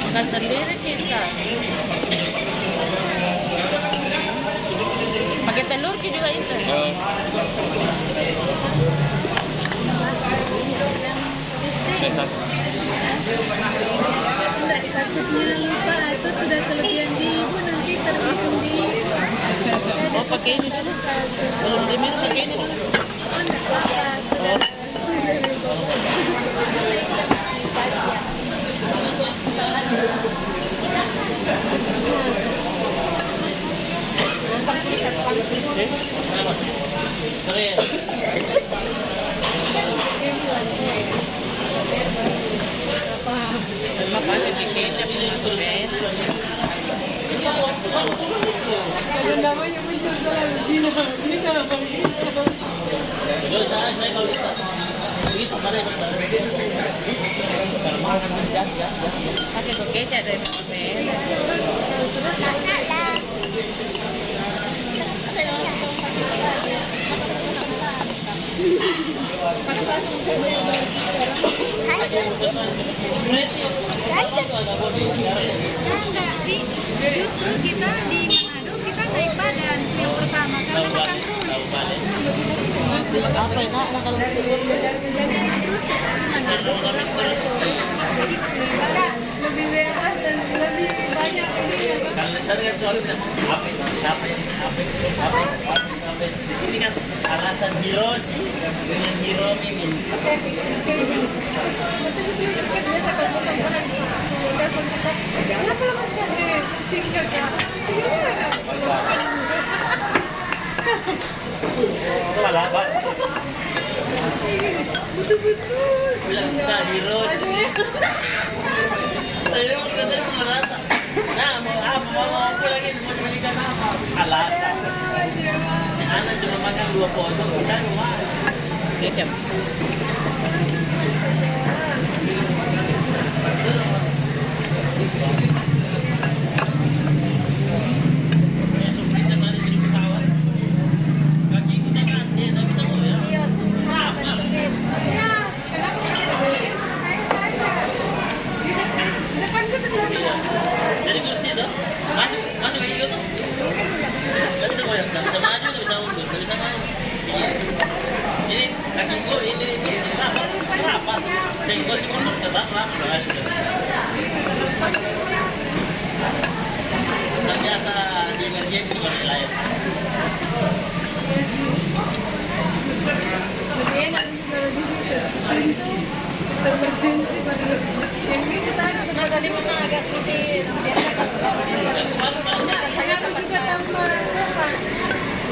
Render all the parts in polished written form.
Makan sendiri kita. Pakai telur juga itu. Enggak dikasihnya lupa itu sudah kelebihan di ibu nanti terhitung di. Oh pakai ini dulu. Belum diminum pakai ini dulu. Oh enggak apa-apa sudah. Makanya dikecap masuknya enak. Namanya muncul selalu Dina. Pakai kecap dari Enggak, justru kita di Manado kita naik badan yang pertama karena makan terus. apa enak nah kalau Lebih bebas dan lebih banyak ini di sini kan alasan hero sih dengan hero mimin. Itu malah apa? Betul-betul. Bilang kita hero sih. Saya mau kita merasa. Nah, mau apa? Mau aku lagi mau belikan apa? Alasan. Anak cuma makan 2 potong, bisa rumah. kecap. Ya, supirnya tadi di pesawat. Kaki kita kan, dia tak bisa mau ya. Iya, semua betul. Ya, kenapa saya saja? Di depan kita bisa bilang. Jadi kursi itu, masuk kayak gitu tuh. Tak bisa goyang, tak bisa maju, tak bisa mundur, tak bisa maju. Ini kaki gue ini kursi rapat. Saya kursi mundur tetap rapat. Sudah. Terbiasa di emergency pada layar. Lebih enak kalau di situ. Itu emergency banget. Yang ini kita tadi memang agak sedikit. Saya juga tambah sopan.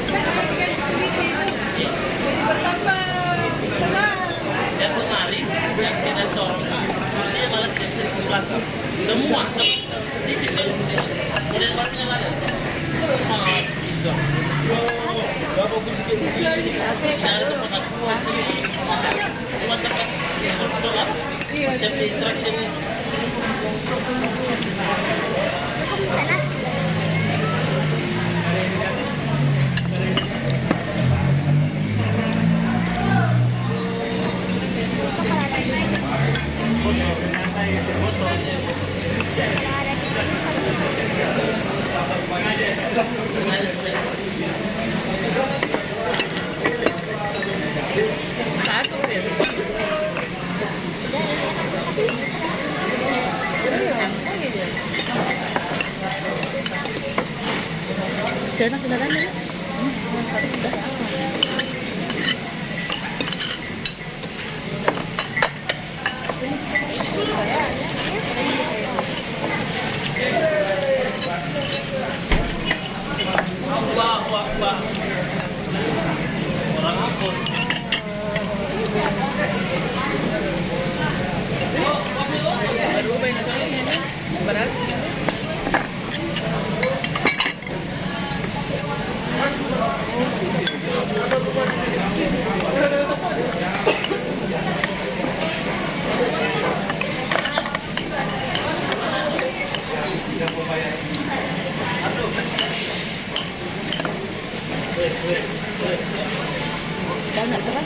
Kan sedikit. Jadi bertambah tenang. Yang kemarin yang saya dari Sorong, kursinya malah tidak bisa di belakang. Semua tipis kalau kursinya. Tidak barunya ada. Tidak ada tempat kursi. Cuma tempat doang. Safety instruction ini. Satu ya. Sana sudah ada ya? Wah. Orang ampun. Baru ubah ini beras. anak ba?